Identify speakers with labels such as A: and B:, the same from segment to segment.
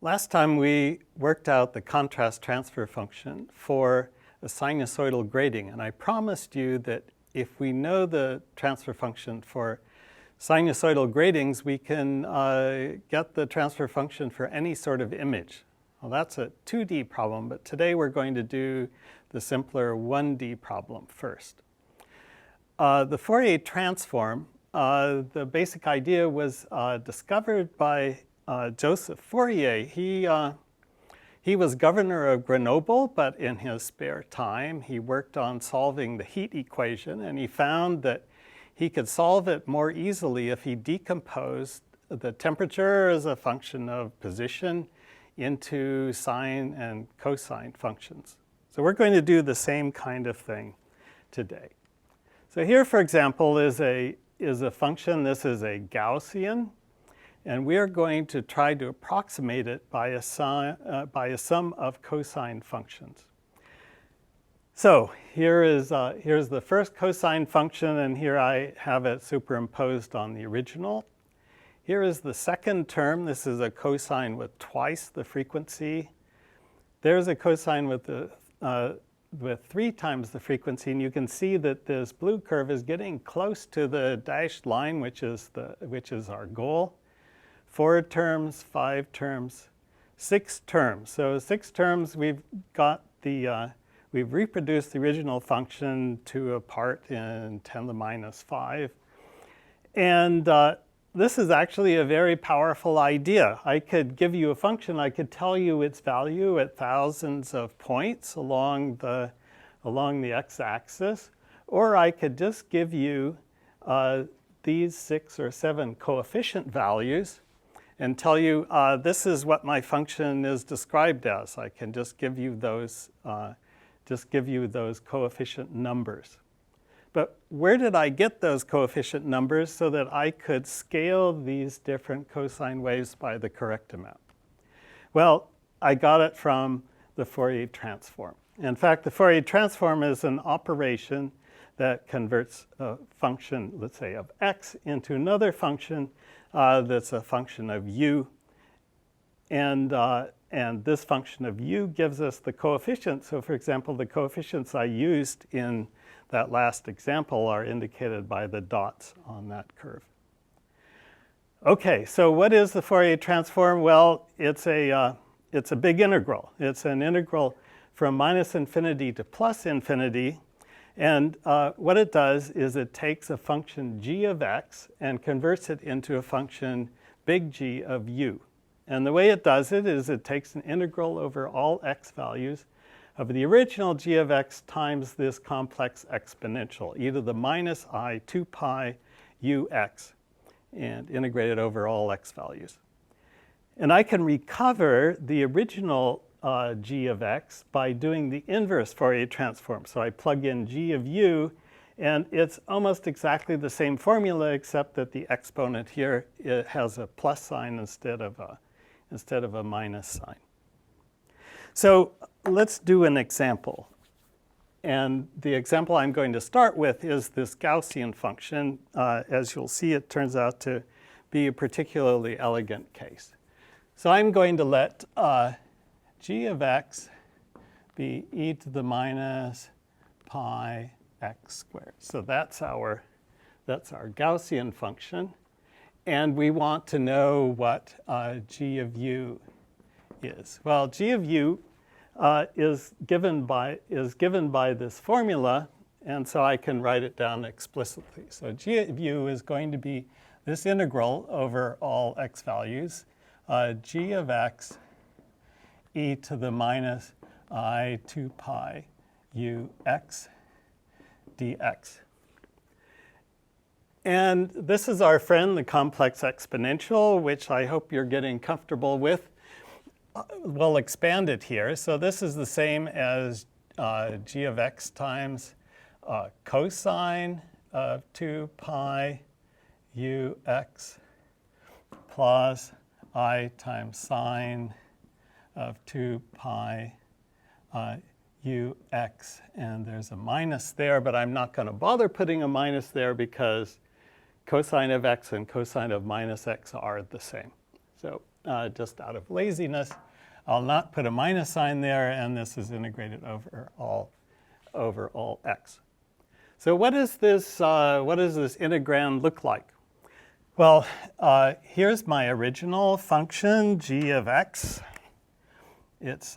A: Last time we worked out the contrast transfer function for a sinusoidal grating, and I promised you that if we know the transfer function for sinusoidal gratings, we can get the transfer function for any sort of image. Well, that's a 2D problem, but today we're going to do the simpler 1D problem first. The Fourier transform, the basic idea was discovered by Joseph Fourier. He was governor of Grenoble, but in his spare time, he worked on solving the heat equation, and he found that he could solve it more easily if he decomposed the temperature as a function of position into sine and cosine functions. So we're going to do the same kind of thing today. So here, for example, is a function. This is a Gaussian. And we are going to try to approximate it by a sum of cosine functions. So here's the first cosine function, and here I have it superimposed on the original. Here is the second term. This is a cosine with twice the frequency. There's a cosine with 3 times the frequency, and you can see that this blue curve is getting close to the dashed line, which is our goal. 4 terms, 5 terms, 6 terms. So 6 terms, we've reproduced the original function to a part in 10 to the minus 5. And this is actually a very powerful idea. I could give you a function, I could tell you its value at thousands of points along the x-axis, or I could just give you these 6 or 7 coefficient values and tell you this is what my function is described as. I can just give you those coefficient numbers. But where did I get those coefficient numbers so that I could scale these different cosine waves by the correct amount? Well, I got it from the Fourier transform. In fact, the Fourier transform is an operation that converts a function, let's say, of x into another function that's a function of u. And this function of u gives us the coefficients. So for example, the coefficients I used in that last example are indicated by the dots on that curve. Okay, so what is the Fourier transform? Well, it's a big integral. It's an integral from minus infinity to plus infinity. And what it does is it takes a function g of x and converts it into a function big G of u. And the way it does it is it takes an integral over all x values of the original g of x times this complex exponential, e to the minus I 2 pi ux, and integrate it over all x values. And I can recover the original g of x by doing the inverse Fourier transform. So I plug in g of u, and it's almost exactly the same formula, except that the exponent here, it has a plus sign instead of a minus sign. So let's do an example. And the example I'm going to start with is this Gaussian function. As you'll see, it turns out to be a particularly elegant case. So I'm going to let g of x be e to the minus pi x squared. So that's our Gaussian function. And we want to know what g of u is. Well, g of u is given by this formula, and so I can write it down explicitly. So g of u is going to be this integral over all x values, g of x e to the minus I 2 pi ux dx. And this is our friend, the complex exponential, which I hope you're getting comfortable with. We'll expand it here. So this is the same as g of x times cosine of 2 pi ux plus I times sine of 2 pi ux. And there's a minus there, but I'm not going to bother putting a minus there because cosine of x and cosine of minus x are the same. So just out of laziness. I'll not put a minus sign there, and this is integrated over all x. So what does this integrand look like? Well, here's my original function, g of x. It's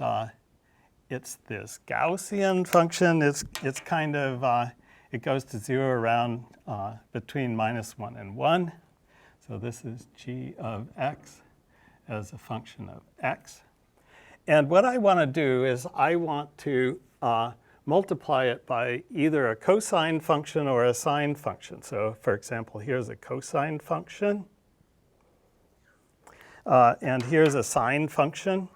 A: this Gaussian function. It's kind of, it goes to 0 around between -1 and 1. So this is g of x as a function of x. And what I want to do is I want to multiply it by either a cosine function or a sine function. So for example, here's a cosine function. And here's a sine function.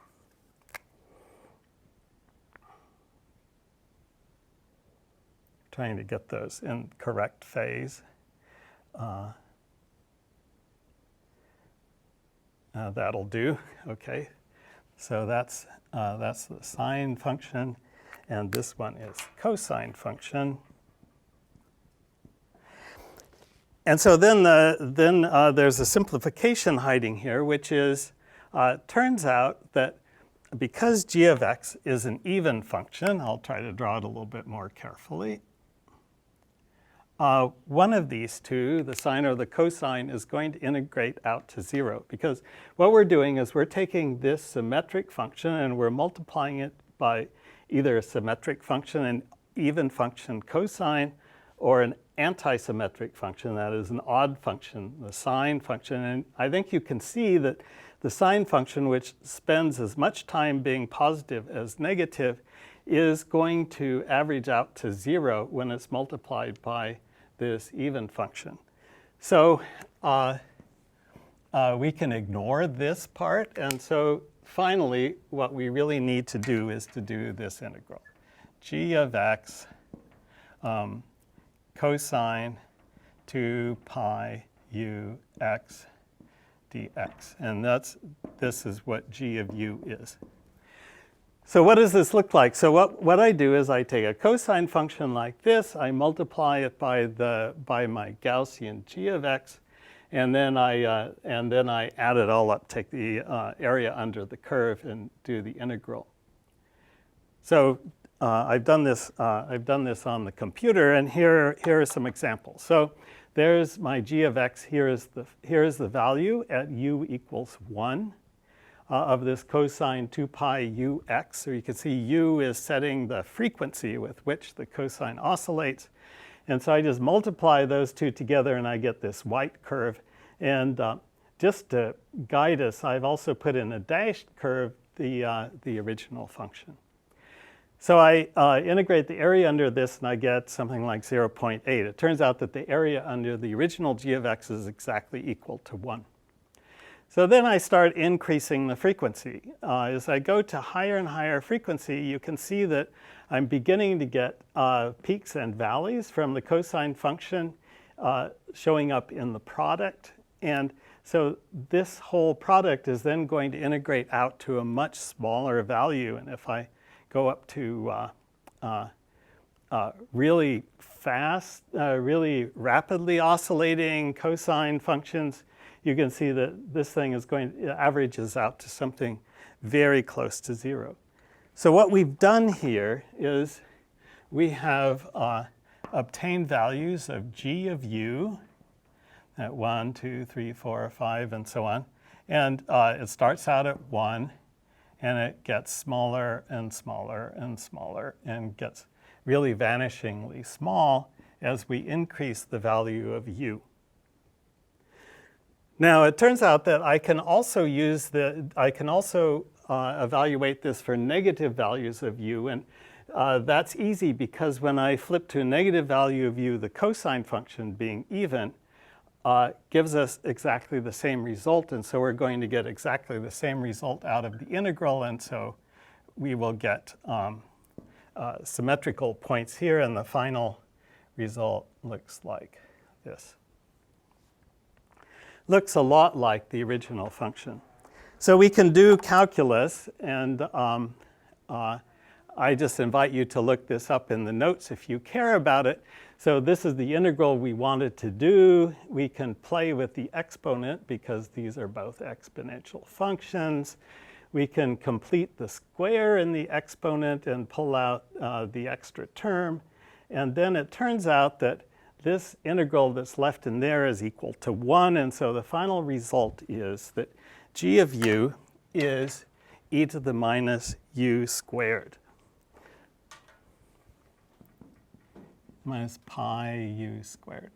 A: Trying to get those in correct phase. That'll do. Okay. So that's the sine function, and this one is cosine function. And so then there's a simplification hiding here, which is, turns out that because g of x is an even function, I'll try to draw it a little bit more carefully. One of these two, the sine or the cosine, is going to integrate out to 0, because what we're doing is we're taking this symmetric function and we're multiplying it by either a symmetric function, an even function cosine, or an anti-symmetric function, that is an odd function, the sine function. And I think you can see that the sine function, which spends as much time being positive as negative, is going to average out to 0 when it's multiplied by this even function. So we can ignore this part. And so finally, what we really need to do is to do this integral. G of x cosine 2 pi u x dx. And this is what g of u is. So what does this look like? So what I do is I take a cosine function like this, I multiply it by my Gaussian g of x, and then I add it all up, take the area under the curve, and do the integral. So I've done this on the computer, and here are some examples. So there's my g of x. Here is the value at u equals 1. Of this cosine 2 pi u x. So you can see u is setting the frequency with which the cosine oscillates. And so I just multiply those two together and I get this white curve. And just to guide us, I've also put in a dashed curve the original function. So I integrate the area under this and I get something like 0.8. It turns out that the area under the original g of x is exactly equal to 1. So then I start increasing the frequency. As I go to higher and higher frequency, you can see that I'm beginning to get peaks and valleys from the cosine function showing up in the product. And so this whole product is then going to integrate out to a much smaller value. And if I go up to really fast, really rapidly oscillating cosine functions, you can see that this thing averages out to something very close to 0. So what we've done here is we have obtained values of g of u at 1, 2, 3, 4, 5, and so on. And it starts out at 1, and it gets smaller and smaller and smaller, and gets really vanishingly small as we increase the value of u. Now, it turns out that I can also evaluate this for negative values of u, and that's easy because when I flip to a negative value of u, the cosine function being even gives us exactly the same result, and so we're going to get exactly the same result out of the integral, and so we will get symmetrical points here, and the final result looks like this. Looks a lot like the original function. So we can do calculus, and I just invite you to look this up in the notes if you care about it. So this is the integral we wanted to do. We can play with the exponent because these are both exponential functions. We can complete the square in the exponent and pull out the extra term. And then it turns out that this integral that's left in there is equal to 1. And so the final result is that g of u is e to the minus u squared. Minus pi u squared.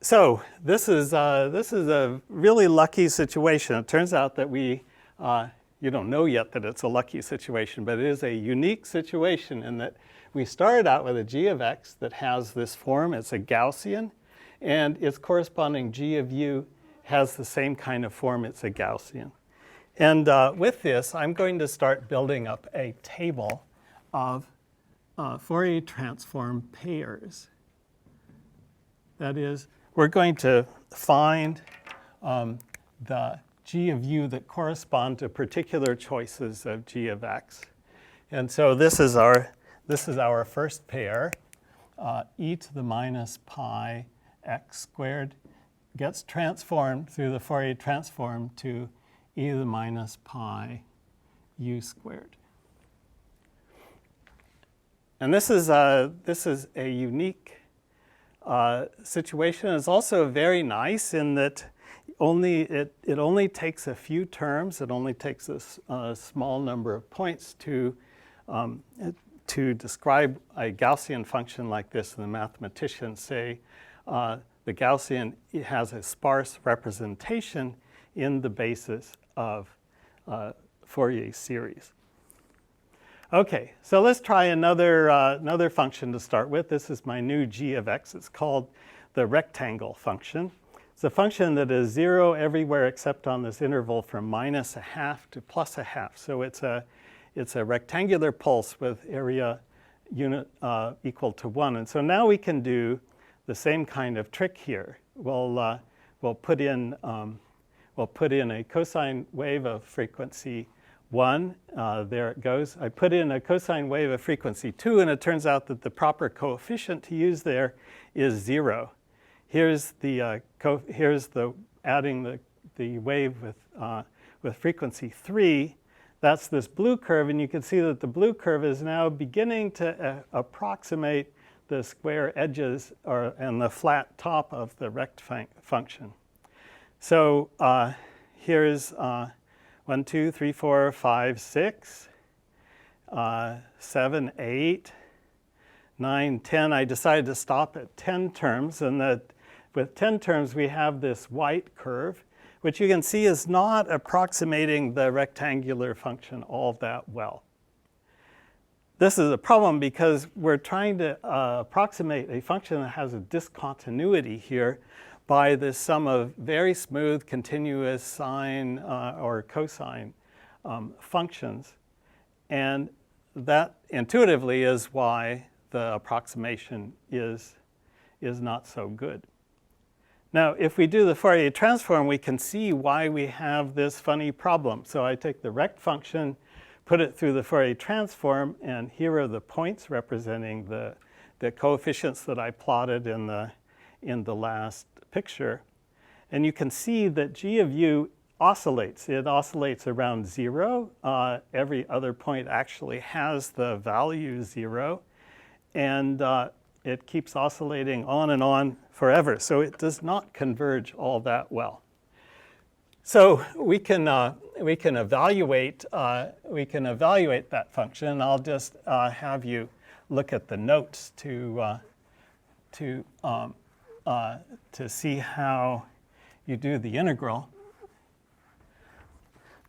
A: So this is a really lucky situation. It turns out that you don't know yet that it's a lucky situation, but it is a unique situation in that we started out with a g of x that has this form. It's a Gaussian, and its corresponding g of u has the same kind of form. It's a Gaussian. And with this, I'm going to start building up a table of Fourier transform pairs. That is, we're going to find the g of u that correspond to particular choices of g of x. And so this is our first pair. E to the minus pi x squared gets transformed through the Fourier transform to e to the minus pi u squared. And this is a unique situation. It's also very nice in that it only takes a few terms. It only takes a small number of points to describe a Gaussian function like this. And the mathematicians say the Gaussian has a sparse representation in the basis of Fourier series. Okay, so let's try another function to start with. This is my new g of x. It's called the rectangle function. It's a function that is 0 everywhere except on this interval from minus a half to plus a half. So it's a rectangular pulse with area unit equal to 1. And so now we can do the same kind of trick here. We'll put in a cosine wave of frequency 1. There it goes. I put in a cosine wave of frequency 2, and it turns out that the proper coefficient to use there is 0. Here's adding the wave with frequency 3. That's this blue curve, and you can see that the blue curve is now beginning to approximate the square edges and the flat top of the rect function. So here's 1, 2, 3, 4, 5, 6, 7, 8, 9, 10. I decided to stop at 10 terms, and that with 10 terms we have this white curve, which you can see is not approximating the rectangular function all that well. This is a problem because we're trying to approximate a function that has a discontinuity here by this sum of very smooth continuous sine or cosine functions. And that intuitively is why the approximation is not so good. Now, if we do the Fourier transform, we can see why we have this funny problem. So I take the rect function, put it through the Fourier transform, and here are the points representing the coefficients that I plotted in the last picture. And you can see that g of u oscillates. It oscillates around 0. Every other point actually has the value 0. And it keeps oscillating on and on forever. So it does not converge all that well. So we can evaluate that function. I'll just have you look at the notes to see how you do the integral.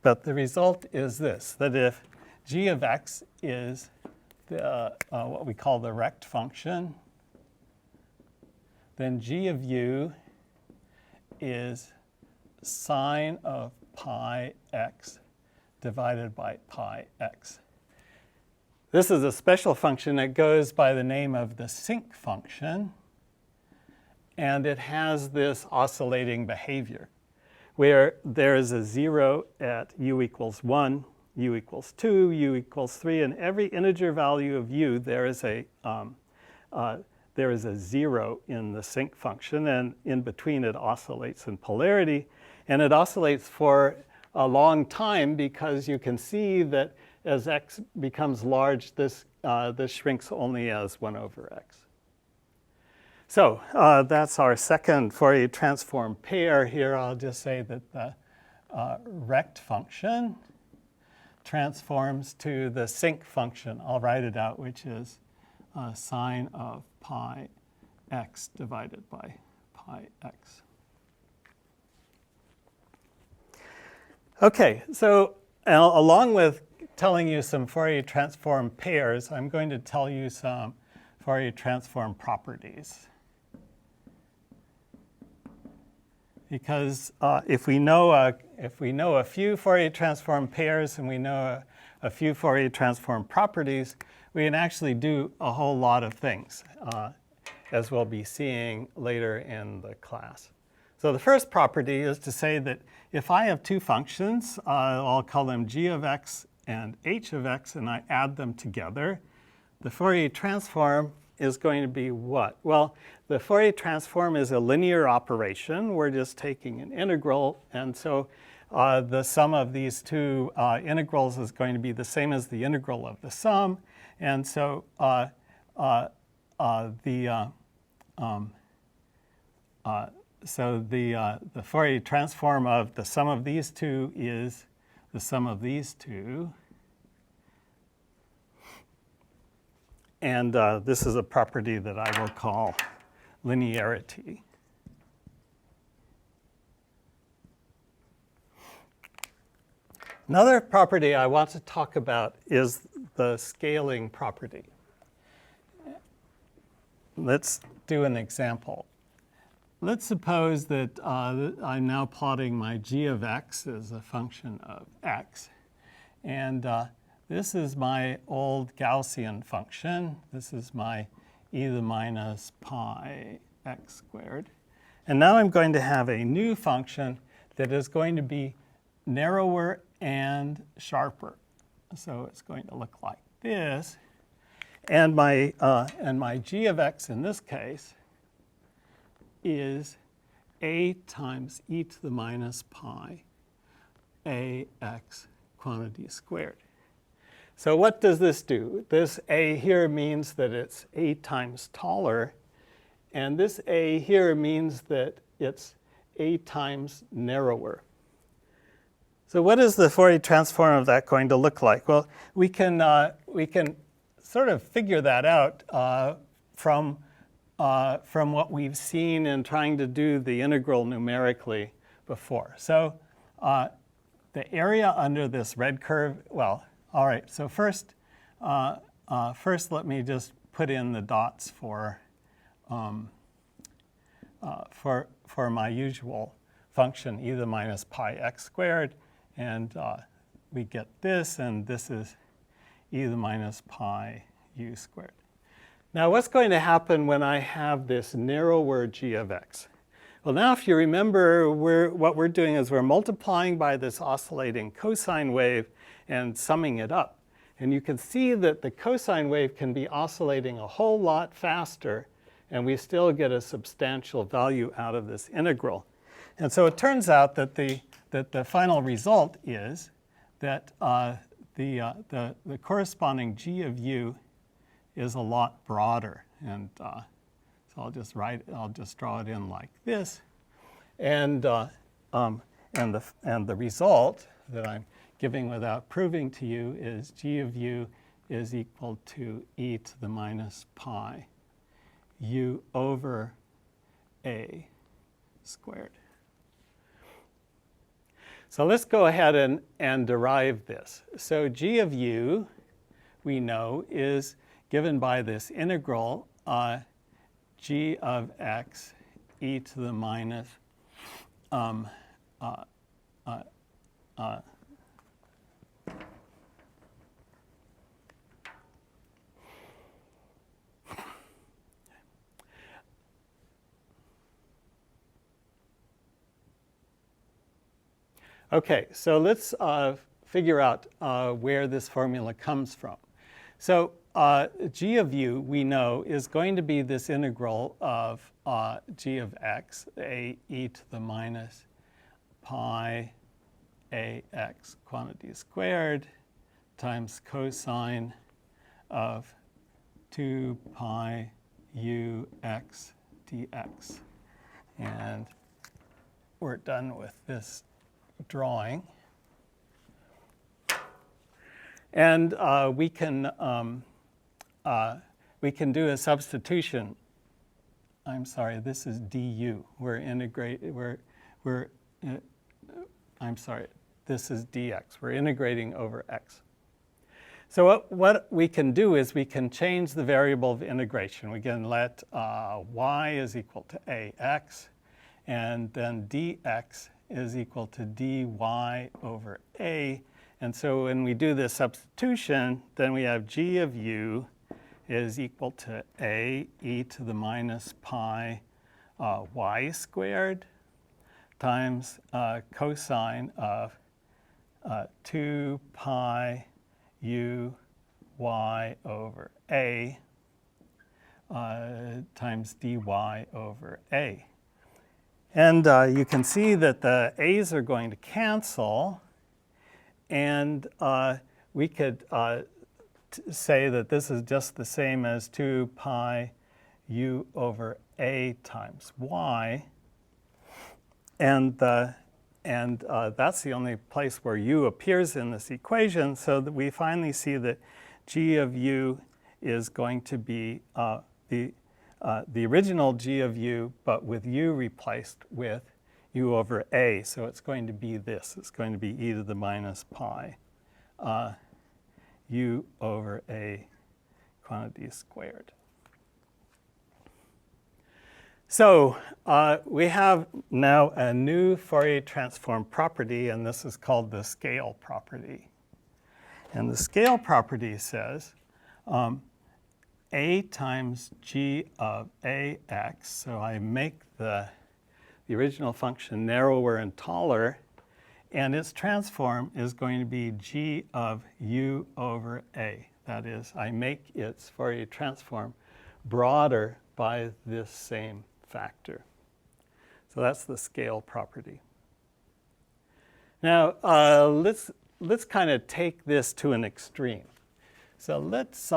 A: But the result is this, that if g of x is what we call the rect function, then g of u is sine of pi x divided by pi x. This is a special function that goes by the name of the sinc function, and it has this oscillating behavior where there is a 0 at u equals 1, u equals 2, u equals 3, and every integer value of u there is a there is a 0 in the sinc function, and in between it oscillates in polarity. And it oscillates for a long time because you can see that as x becomes large, this shrinks only as 1 over x. So that's our second Fourier transform pair. Here I'll just say that the rect function transforms to the sinc function. I'll write it out, which is sine of pi x divided by pi x. Okay, so along with telling you some Fourier transform pairs, I'm going to tell you some Fourier transform properties. Because if we know a few Fourier transform pairs and we know a few Fourier transform properties, we can actually do a whole lot of things, as we'll be seeing later in the class. So the first property is to say that if I have two functions, I'll call them g of x and h of x, and I add them together, the Fourier transform is going to be what? Well, the Fourier transform is a linear operation. We're just taking an integral, and so the sum of these two integrals is going to be the same as the integral of the sum, and so the Fourier transform of the sum of these two is the sum of these two. And this is a property that I will call linearity. Another property I want to talk about is the scaling property. Let's do an example. Let's suppose that I'm now plotting my g of x as a function of x. And this is my old Gaussian function. This is my e to the minus pi x squared. And now I'm going to have a new function that is going to be narrower and sharper. So it's going to look like this. And my g of x in this case is a times e to the minus pi ax quantity squared. So what does this do? This a here means that it's a times taller, and this a here means that it's a times narrower. So what is the Fourier transform of that going to look like? Well, we can sort of figure that out from what we've seen in trying to do the integral numerically before. So the area under this red curve, well, all right, so first let me just put in the dots for my usual function, e to the minus pi x squared, and we get this, and this is e to the minus pi u squared. Now, what's going to happen when I have this narrower g of x? Well, now if you remember, what we're doing is we're multiplying by this oscillating cosine wave and summing it up. And you can see that the cosine wave can be oscillating a whole lot faster, and we still get a substantial value out of this integral. And so it turns out that the final result is that the corresponding g of u is a lot broader. And so I'll just draw it in like this. And the result that I'm giving without proving to you is g of u is equal to e to the minus pi u over a squared. So let's go ahead and derive this. So g of u, we know, is given by this integral g of x e to the minus Okay, so let's figure out where this formula comes from. So g of u, we know, is going to be this integral of g of x, a e to the minus pi ax quantity squared times cosine of 2 pi u x dx. And we're done with this drawing. And we can do a substitution. I'm sorry, this is du. I'm sorry, this is dx. We're integrating over x. So what we can do is we can change the variable of integration. We can let y is equal to ax, and then dx is equal to dy over a. And so when we do this substitution, then we have g of u is equal to a e to the minus pi y squared times cosine of 2 pi u y over a times dy over a. And you can see that the a's are going to cancel. And we could say that this is just the same as 2 pi u over a times y. And that's the only place where u appears in this equation, so that we finally see that g of u is going to be the original g of u, but with u replaced with u over a. So it's going to be this. It's going to be e to the minus pi u over a quantity squared. So we have now a new Fourier transform property, and this is called the scale property. And the scale property says a times g of ax, so I make the original function narrower and taller, and its transform is going to be g of u over a. That is, I make its Fourier transform broader by this same factor. So that's the scale property. Now, let's kind of take this to an extreme. So let's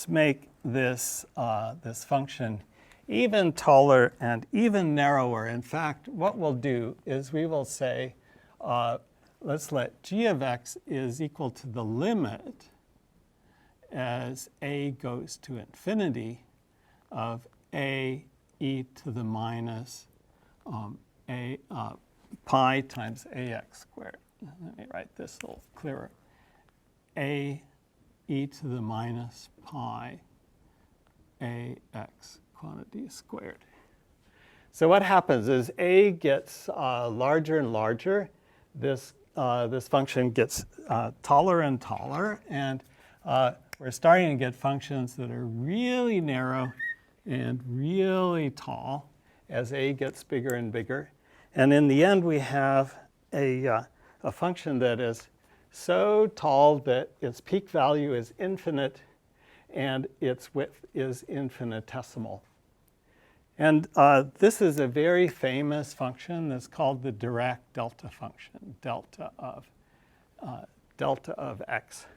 A: make this this function even taller and even narrower. In fact, what we'll do is we will say, let's let g of x is equal to the limit as a goes to infinity of a e to the minus pi times ax squared. Let me write this a little clearer. A e to the minus pi ax quantity squared. So what happens is a gets larger and larger. This function gets taller and taller, and we're starting to get functions that are really narrow and really tall as a gets bigger and bigger. And in the end, we have a function that is so tall that its peak value is infinite and its width is infinitesimal. And this is a very famous function that's called the Dirac delta function, delta of x.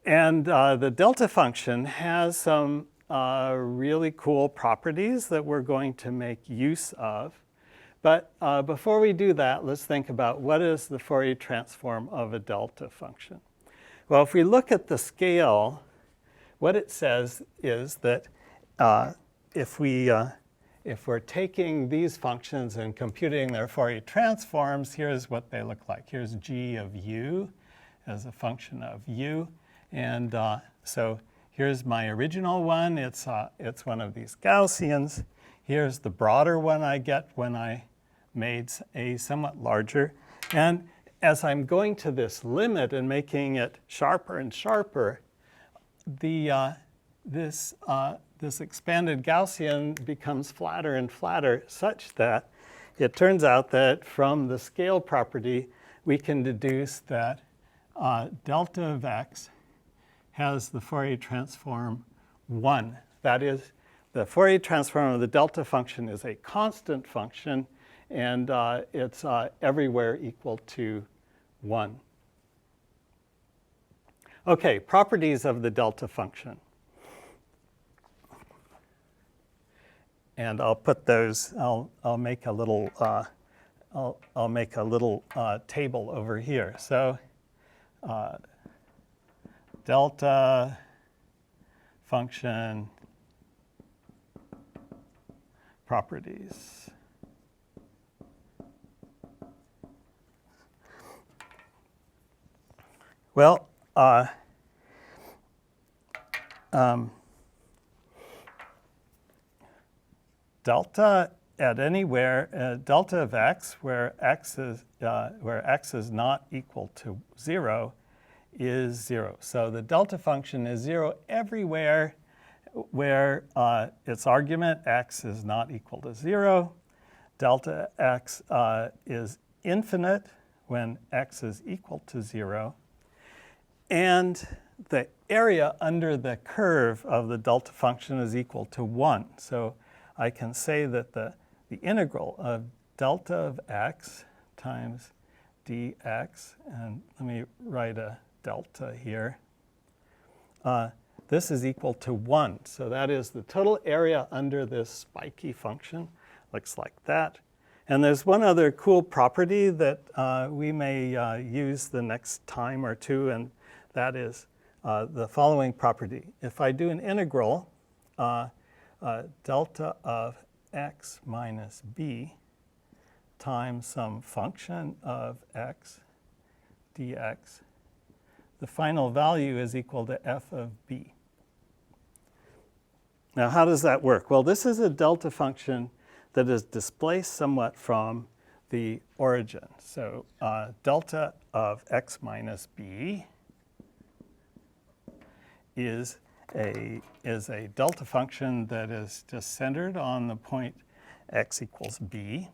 A: And the delta function has some really cool properties that we're going to make use of. But before we do that, let's think about what is the Fourier transform of a delta function. Well, if we look at the scale, what it says is that if we're taking these functions and computing their Fourier transforms, here's what they look like. Here's g of u as a function of u. And so here's my original one. It's one of these Gaussians. Here's the broader one I get when I made a somewhat larger. And as I'm going to this limit and making it sharper and sharper, this expanded Gaussian becomes flatter and flatter, such that it turns out that from the scale property, we can deduce that delta of x has the Fourier transform 1. That is, the Fourier transform of the delta function is a constant function, and it's everywhere equal to 1. Okay, properties of the delta function. And I'll put those. I'll make a little. I'll make a little table over here. So delta function properties. Well, delta at anywhere, delta of x, where x is not equal to 0, is 0. So the delta function is 0 everywhere where its argument x is not equal to 0. Delta x is infinite when x is equal to 0. And the area under the curve of the delta function is equal to 1. So I can say that the integral of delta of x times dx, and let me write a delta here, this is equal to 1. So that is the total area under this spiky function. Looks like that. And there's one other cool property that we may use the next time or two, and that is the following property. If I do an integral, delta of x minus b times some function of x dx, the final value is equal to f of b. Now, how does that work? Well, this is a delta function that is displaced somewhat from the origin. So delta of x minus b is a delta function that is just centered on the point x equals b.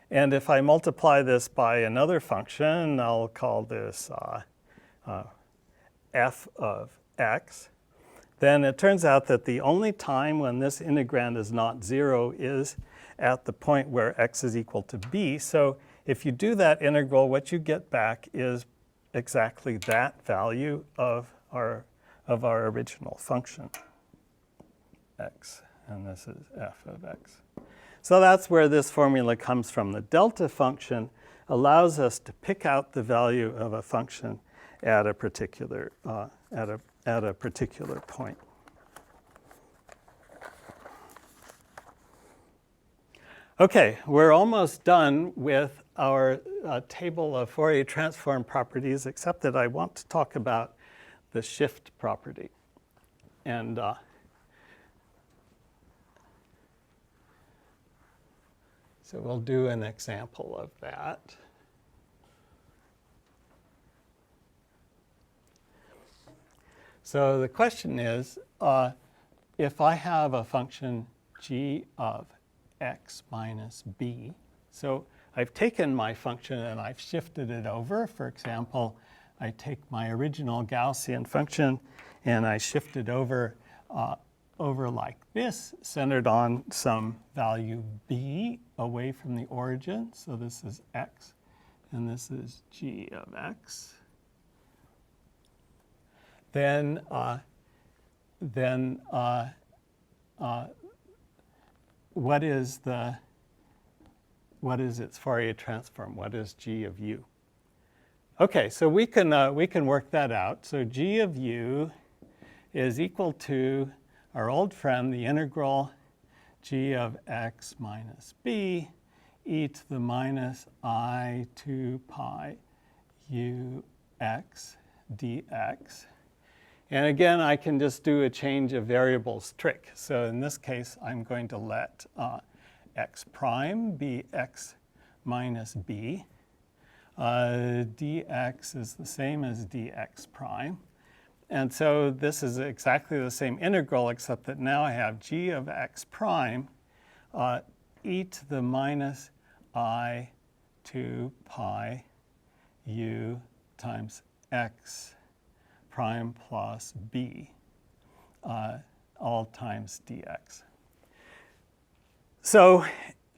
A: And if I multiply this by another function, I'll call this f of x, then it turns out that the only time when this integrand is not 0 is at the point where x is equal to b. So if you do that integral, what you get back is exactly that value of our original function, x, and this is f of x. So that's where this formula comes from. The delta function allows us to pick out the value of a function at a particular point. Okay, we're almost done with our table of Fourier transform properties, except that I want to talk about the shift property. And so we'll do an example of that. So the question is, if I have a function g of x minus b, so I've taken my function and I've shifted it over. For example, I take my original Gaussian function and I shift it over like this, centered on some value b away from the origin. So this is x, and this is g of x. Then what is its Fourier transform? What is g of u? Okay, so we can work that out. So g of u is equal to our old friend, the integral g of x minus b e to the minus I 2 pi u x dx. And again, I can just do a change of variables trick. So in this case, I'm going to let x prime be x minus b. Dx is the same as dx prime. And so this is exactly the same integral, except that now I have g of x prime e to the minus I 2 pi u times x prime plus b, all times dx. So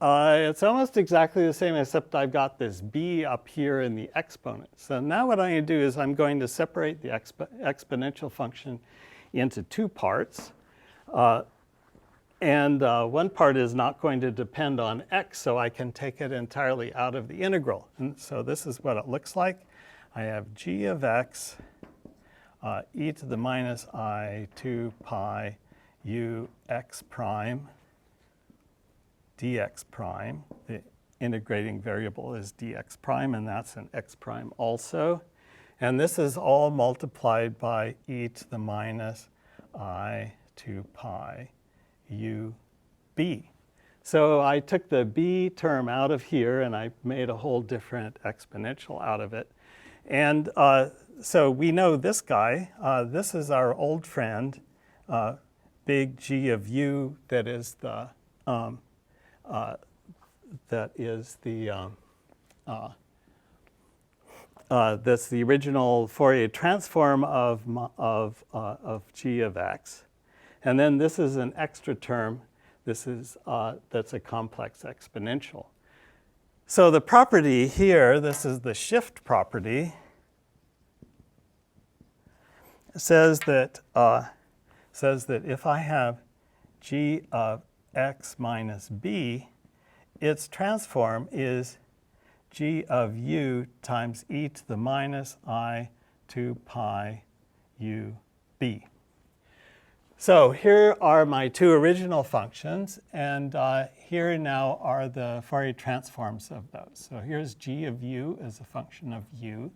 A: it's almost exactly the same, except I've got this b up here in the exponent. So now what I'm going to do is I'm going to separate the exponential function into two parts. And one part is not going to depend on x, so I can take it entirely out of the integral. And so this is what it looks like. I have g of x e to the minus I 2 pi u x prime dx prime. The integrating variable is dx prime, and that's an x prime also. And this is all multiplied by e to the minus I 2 pi u b. So I took the b term out of here, and I made a whole different exponential out of it. And so we know this guy. This is our old friend, big G of u, that is the that's the original Fourier transform of g of x. And then this is an extra term. This is that's a complex exponential. So the property here, this is the shift property, says that if I have g of x minus b, its transform is g of u times e to the minus I 2 pi u b. So here are my two original functions, and here now are the Fourier transforms of those. So here's g of u as a function of u.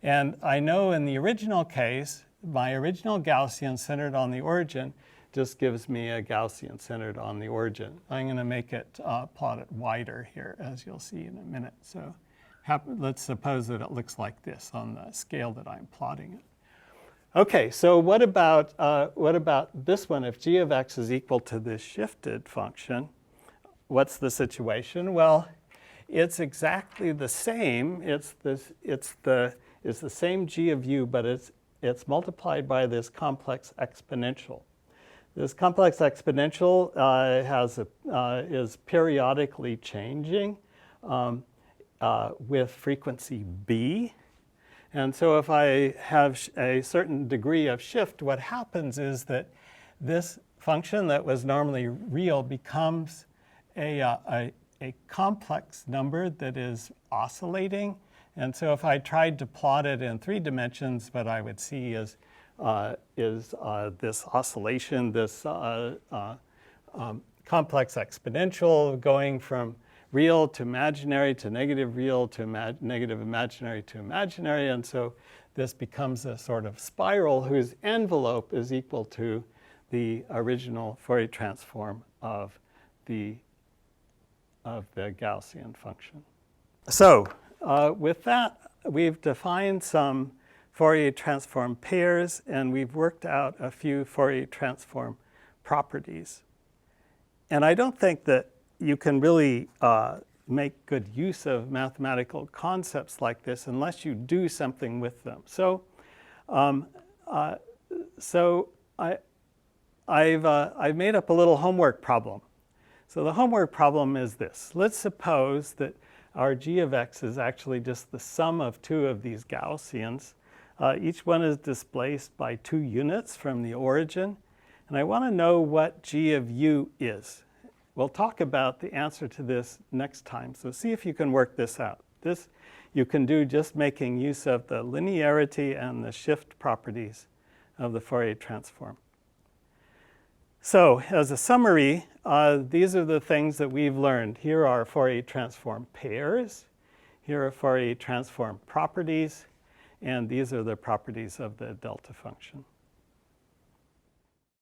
A: And I know in the original case, my original Gaussian centered on the origin just gives me a Gaussian centered on the origin. I'm going to make it plot it wider here, as you'll see in a minute. So let's suppose that it looks like this on the scale that I'm plotting it. Okay, so what about this one? If g of x is equal to this shifted function, what's the situation? Well, it's exactly the same. It's the same g of u, but it's multiplied by this complex exponential. This complex exponential is periodically changing with frequency b. And so if I have a certain degree of shift, what happens is that this function that was normally real becomes a complex number that is oscillating. And so if I tried to plot it in 3 dimensions, what I would see is this oscillation, this complex exponential going from real to imaginary to negative real to negative imaginary to imaginary. And so this becomes a sort of spiral whose envelope is equal to the original Fourier transform of the Gaussian function. So with that, we've defined some Fourier transform pairs, and we've worked out a few Fourier transform properties. And I don't think that you can really make good use of mathematical concepts like this unless you do something with them. So, I've made up a little homework problem. So the homework problem is this. Let's suppose that our g of x is actually just the sum of two of these Gaussians. Each one is displaced by 2 units from the origin. And I want to know what g of u is. We'll talk about the answer to this next time. So see if you can work this out. This you can do just making use of the linearity and the shift properties of the Fourier transform. So as a summary, these are the things that we've learned. Here are Fourier transform pairs. Here are Fourier transform properties. And these are the properties of the delta function.